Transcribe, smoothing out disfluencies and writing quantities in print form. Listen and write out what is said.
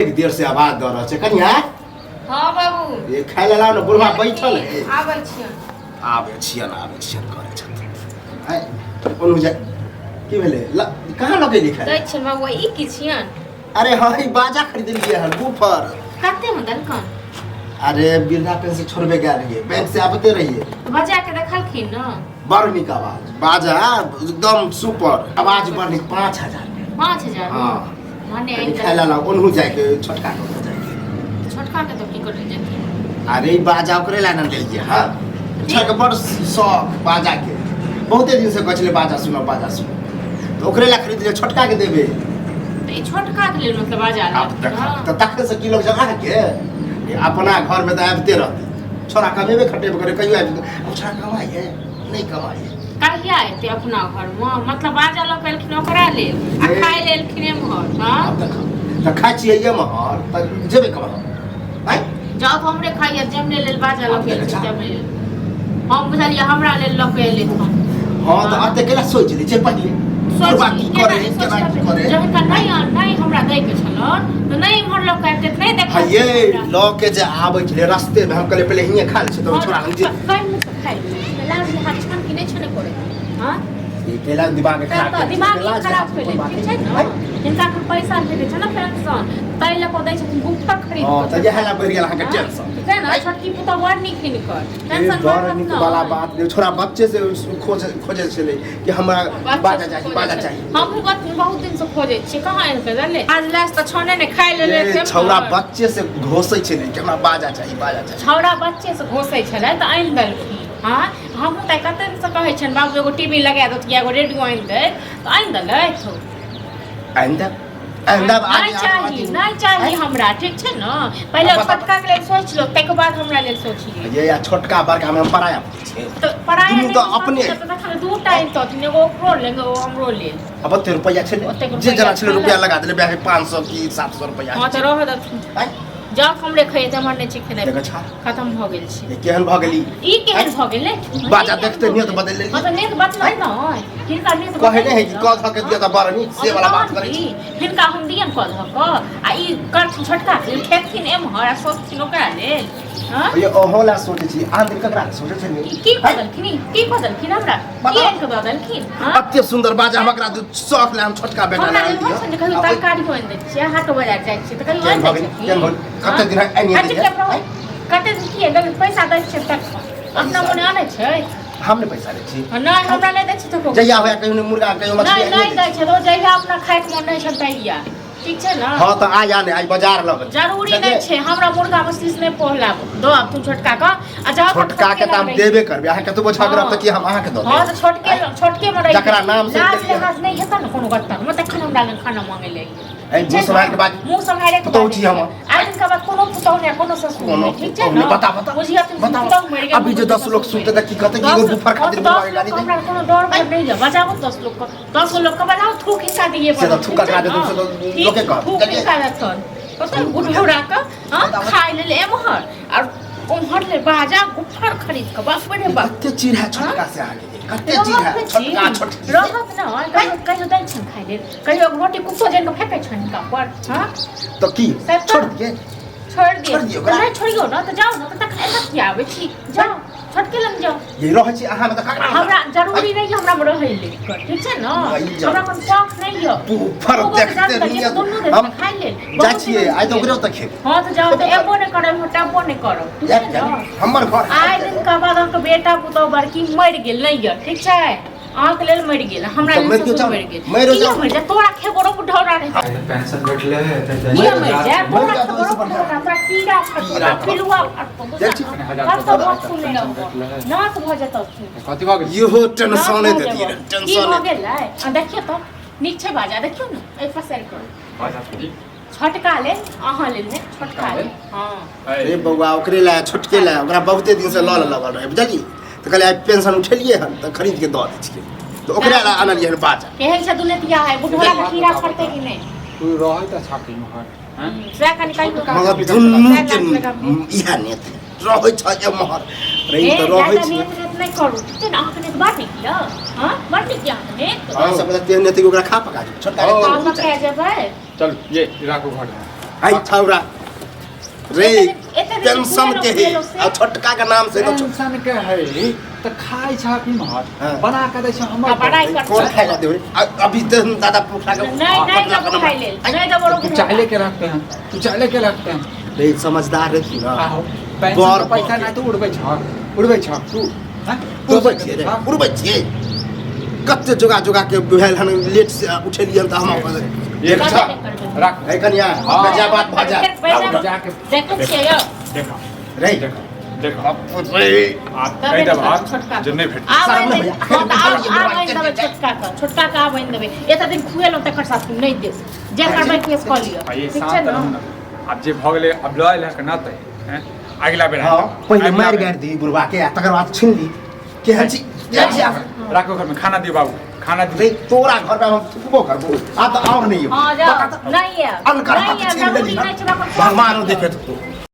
देर से आवाज द रहा है कन्या। हाँ बाबू ये खाय ला लाओ ना बुढ़वा बैठल है। आबै छियन करे छथि आइ ओनु जा की भेले कहां लगे लिखा दै छियन बाबू ई की छियन। अरे हां ई बाजा खरीद लिए हन बूफर कते में दलकन। अरे वृद्धा पेंशन छोड़बे गया रहिए बैंक से आते रहिए तो बजा के देखलखिन न बड़ निक आवाज बाजा एकदम सुपर आवाज बड़ निक 5000 हां माने खाय ला लाओ ओनु जाय के छोटका को जाय के छोटका के तो की करे जथि। अरे बाजा ओकरे ला न लेल जे हां छक बड़ शौक बाजा के बहुते दिन से कहले बाजा सुनो तो ओकरे ला खरीद ले छोटका के देबे तो ई छोटका के लेल मतलब बाजा हां तो तक से किलो जगह के अपना घर में तो आबते रहते छोरा कमेबे खटेबे करे कहियो आबि अब छोरा कमाइए नहीं कमाइए कहिया आते अपना घर में मतलब बाजा ल केलखिन ओकरा ले आ खाय लेलखिन एमहर। हां त खाइ छियै एमहर त जेबे कमा हैं जाओ तो हमरे खाइए जमने लेल बाजा ल केलखिन जमने हम बुझलिए हमरा लेल ल के एले हम। हां त अते केला सोच ली जे पहिले बाकी करे केना करे जब का नहीं हमरा दै के छलन तो नहीं हमर लोग कहते नहीं देख ये ल के जे आबै छले रास्ते में हम कहले पहले हिये खा ले तो छोरा हम जे काई में खाइ लाज ले हाथ छन कि नहीं छने करे। हां ये केला दिमाग खराब दिमाग खराब होले ठीक छै न इनका को पैसा भेटे छ न पेंशन तै ल को दै छै गुप्ता खरीद हां त जे हला बढ़ गेल अहाँ के टेंशन ठीक है ना छोटकी पुता वर निकल कर टेंशन मत वाला बात नहीं छोरा बच्चे से खोजे चले कि हमरा बाजा चाहिए हम बहुत दिन से खोजे छी कहां एन के जाने आज लास्ट त छने ने खाइ ले छोरा बच्चे से घोसै छै कि हमरा बाजा चाहिए छोरा बच्चे से घोसै छले त आइन देलखिन। हां हम त कते से कहै छन बाबू एगो टीवी लगा दो या एगो रेडियो आइन दे तो आइन देलै तो आइंदा नहीं चाहिए हमरा ठीक छै न पहले छोटका के लेल सोच लो तै के बाद हमरा लेल सोचिए ये या छोटका बड़का में पराया छै तो पराया तो अपने तो खाली दू टाइम तो एगो ओकरो लेंगे ओ हमरो लेल अब ते रुपया छै जे जना छै रुपया लगा देले ब्याह 500 की 700 रुपया हां त रह द जब हमरे खइए त हमर नै चिखे नै खत्म भ गेल छै। केहन भ गेली ई केहन भ गेलै बाजा देखते नहीं तो बदल ले हां त नेत बतला न हिनका नेत कहे नहीं कि कह ध के दिया त बड़ नी से वाला बात करे छी हिनका हम दियन कह ध क आ ई करथिन छोटका के खेथिन एमहर सोचथिन ओकरा लेल। हां ये ओहोला सोचे छी आंधी ककरा सोचे छै की बदलखिन हमरा की एक बदलखिन। हां अत्ते सुंदर बाजा हमरा शौक ले हम छोटका बेटा ला दियो हम कहियो तरकारी कोन दै छियै हाट बाजार जाइ छियै त कहियो कते दिन आनी दे कते दिन की है पैसा दै छियै तक अपना मोने आनै छै हमने पैसा लै छी नहीं हमरा नै दै छी त जइया होया कहियो मुर्गा कहियो मछली नहीं दै छै रोज जइया अपना खाइ के मन नै छै तइया ठीक छै न। हां त आ जाने आज बाजार लग जरूरी नै छै हमरा मुर्गा मछली से नै पोहला दो अब तू छोटका का आ जा छोटका के त हम देबे करबे अहाँ के तो बोझा करब त कि हम अहाँ के दो हां त छोटके में रही जकरा नाम से लाज नहीं हेता न कोनो गत्ता म तखन हमरा लग खाना मांगे ले मुंह संभाल के बात मुंह संभाले के तो छी हम आज इनका बात कोनो पुतौ ने कोनो ससुर नहीं ठीक छै न बता बुझिया तुम पुतौ मर गए अभी जो 10 लोग सुनते त की कहते कि एगो बुफर खातिर मोबाइल गाड़ी दे हमरा कोनो डर भर नहीं ले बजाओ 10 लोग को 10 लोग का बजाओ थूक हिस्सा दिए से तो थूका करा दे तुमसे तो लोग के कह थूक हिस्सा देथन पता गुठौरा का हां खाइ ले एमहर और उमहर ले बाजा गुफर खरीद के बाप रे बाप कते चीर है छोटका से आगे कते चीर है छोटका छोटकी रहत न कहियो दै छन खाइ ले कहियो रोटी कुत्तो जन के फेकै छन का पर हां तो की छोड़ दियो नहीं छोड़ियो न तो जाओ न तो तक एना की आवे छी जाओ छोटके लग जाओ ये रहै छी अहाँ में त ककरा हमरा जरूरी नहीं हमरा में रहै ले ठीक छै न हमरा कोन शौक नहीं हो ऊपर देखते नहीं हम खाइ ले जा छिए आइ त ओकरे त खेब हां तो जाओ तो एबो ने करब हटाबो ने करब ठीक छै न हमर घर आइ दिन का बाद हम बेटा पुतौ बड़की मर गेल नहीं य ठीक छै आंख लेल मर गेल हमरा लेल मर गेल मर जा तोरा खेबरो बुढ़ौरा रे पेंशन बैठले है त ये मर जा तोरा खेबरो बुढ़ौरा कीड़ा फटका पिलुआ ना तो भ जतौ कथि भ गेल इहो टेंशन दे दिए की हो गेल आ देखियो तो नीक छै बाजा देखियो न ए फसर कर बाजा छोड़ी छोटका ले अहाँ ले छोटका ले हां ए बौआ ओकरे ला छोटके ला ओकरा बहुते दिन से ल लगल रहे बुझलिए तो कहले पेंशन उठेलिए हन त खरीद के द दै छिए तो ओकरा ला आनलिए हन बाजा केहन से दुलतिया है बुढ़वा के कीड़ा फड़ते कि नहीं तू रहै त छाती में हैं से कनी कहि मगर दुन्नु के इहा नेत रहै छ एमहर रही त रहै छी नहीं करू ठीक है ना आपने बात नहीं किया हां बात नहीं किया आपने हां सब तेहन नेत ओकरा खा पका छोटका हम कह जेबै चल ये राखो घर में आई छौरा रे एते दिन टेंशन के है और छोटका के नाम से टेंशन के है तो खाई छा की मत हाँ। बना के दे छ हमर बड़ाई कर कौन खाएगा देवे अभी तो दादा पुखला के नहीं ना खाई ले नहीं तो बड़ो तू चाले के रखते हैं तू चाले के रखते हैं रे समझदार रे तू ना आहो पेंशन पैसा ना तो उड़बै छ तू हां उड़बै छियै रे उड़बै छियै कते जोगा के भेल हन लेट से उठेलियन त हम एक छ रख है कन्या हाँ। गजा बात भजा जाके देखो छियै देखो रे देखो अब रे आप कह दे बात जो नहीं भेट छोटका का बन देबे एता दिन खुएलो तकर साथ तुम नहीं दे जे करबै केस क लियो ये ठीक साथ छै ना न अब जे भ गेलै अब लॉयल है के नाते हैं अगला बेर हां पहिले मार गाड़ दी बुढ़वा के तकर बाद छीन ली के हजी राखो घर में खाना दियो बाबू खाना रे दियो तोरा घर में हम थुकबो करबो आ त और नहीं हो हां जा नहीं है अनकर नहीं है छीन मैं लेली नहीं छुड़ा कर भगवान देखे तो